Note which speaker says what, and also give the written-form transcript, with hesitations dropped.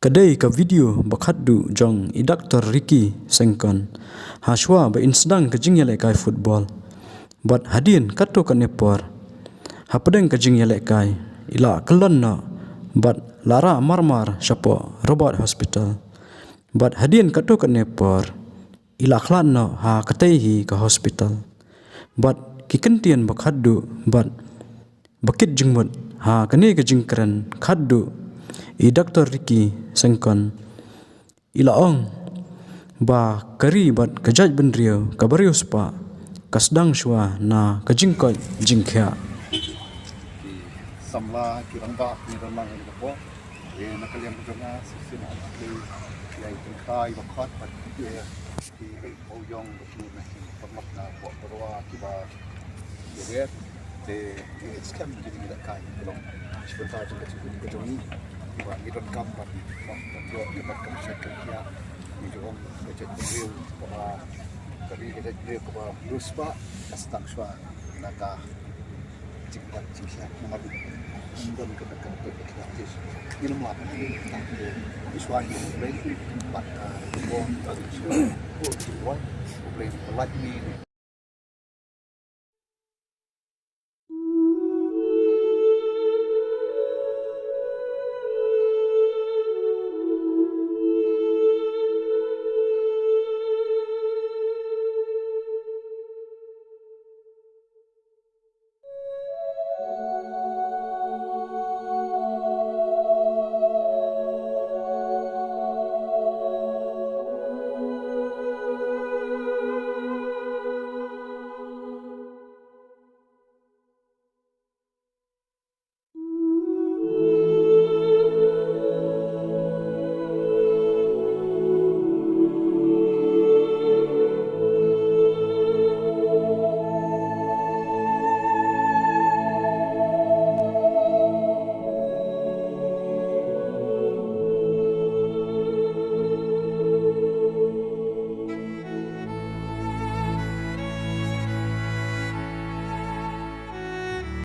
Speaker 1: Kadai ka video bakhaddu jong i Dr. Ricky Sengkon haswa ba insdang ka jingyale kai football but hadin katto ka nepor hapadeng ka jingyale kai ila kelon na but lara marmar shapo robot hospital but hadin katto ka nepor ila khlan na ha katai hi ka hospital but kikentian bakhaddu but bakit jingmut ha kani ka jingkran khaddu i Dr. Ricky Sengkon ilaong ba kari bat kajaj benrio kabarius pa kasdang shwa na kajingkot jingkya
Speaker 2: samla kiramba ni ramang ni ko nakaliam ko nga sina ki ya kai bakhat pat ki oyong na format na ko perwa kiba yere te scam jadi tidak kai belum sebentar juga ke joni buat idon gambar yo dapat kemasyarakat ya ni dong becet review bahwa dari kita bahwa lusba kastak shwa naka jingkat jingkat nomor dan kedekat kreatif ilmu apa ni tak iswan brain but bon tradisional boleh pelat ni